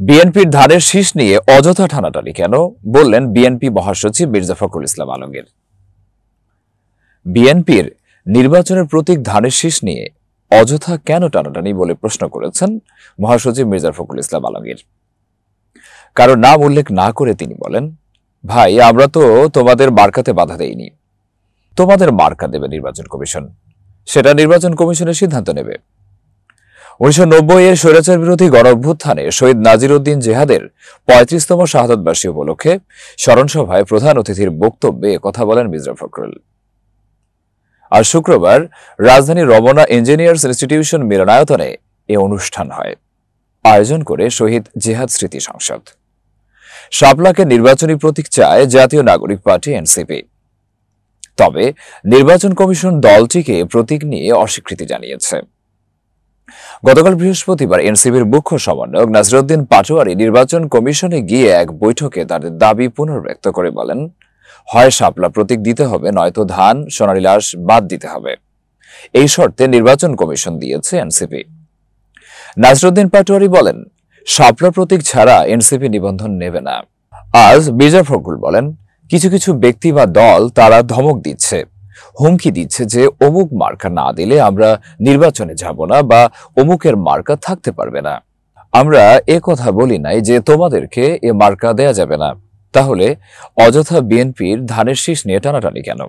বিএনপির ধানের শীষ নিয়ে অযথা টানাটানি কেন, বললেন বিএনপি মহাসচিব মির্জা ফখরুল ইসলাম আলমগীর। বিএনপির নির্বাচনের প্রতীক ধানের শীষ নিয়ে অযথা কেন টানাটানি বলে প্রশ্ন করেছেন মহাসচিব মির্জা ফখরুল ইসলাম আলমগীর। কারো নাম উল্লেখ না করে তিনি বলেন, ভাই, আমরা তো তোমাদের মার্কাতে বাধা দেইনি। তোমাদের মার্কা দেবে নির্বাচন কমিশন, সেটা নির্বাচন কমিশনের সিদ্ধান্ত নেবে। 1990-এর স্বৈরাচার বিরোধী গণঅভ্যুত্থানে শহীদ নাজির উদ্দিন জেহাদের 35তম শাহাদাতবার্ষিকী উপলক্ষে স্মরণসভায় প্রধান অতিথির বক্তব্যে কথা বলেন মির্জা ফখরুল। আর শুক্রবার রাজধানীর রমনা ইঞ্জিনিয়ার্স ইনস্টিটিউশন মিলনায়তনে এ অনুষ্ঠান হয়। আয়োজন করে শহীদ জেহাদ স্মৃতি সংসদ। শাপলাকে নির্বাচনী প্রতীক চায় জাতীয় নাগরিক পার্টি এনসিপি। তবে নির্বাচন কমিশন দলটিকে প্রতীক নিয়ে অস্বীকৃতি জানিয়েছে। গতকাল বৃহস্পতিবার এনসিপির মুখ্য সমন্বয়ক নাসিরউদ্দিন পাটোয়ারী নির্বাচন কমিশনে গিয়ে এক বৈঠকে তাদের দাবি পুনর্ব্যক্ত করে বলেন, হয় শাপলা প্রতীক দিতে হবে, নয়তো ধান সোনালী লাশ বাদ দিতে হবে। এই শর্তে নির্বাচন কমিশন দিয়েছে এনসিপি। নাসিরউদ্দিন পাটোয়ারী বলেন, শাপলা প্রতীক ছাড়া এনসিপি নিবন্ধন নেবে না। আজ মির্জা ফখরুল বলেন, কিছু কিছু ব্যক্তি বা দল তারা ধমক দিচ্ছে, হুমকি দিচ্ছে যে অমুক মার্কা না দিলে আমরা নির্বাচনে যাব না বা অমুকের মার্কা থাকতে পারবে না। আমরা এ কথা বলি নাই যে তোমাদেরকে এ মার্কা দেয়া যাবে না। তাহলে অযথা বিএনপির ধানের শীষ নিয়ে টানাটানি কেন?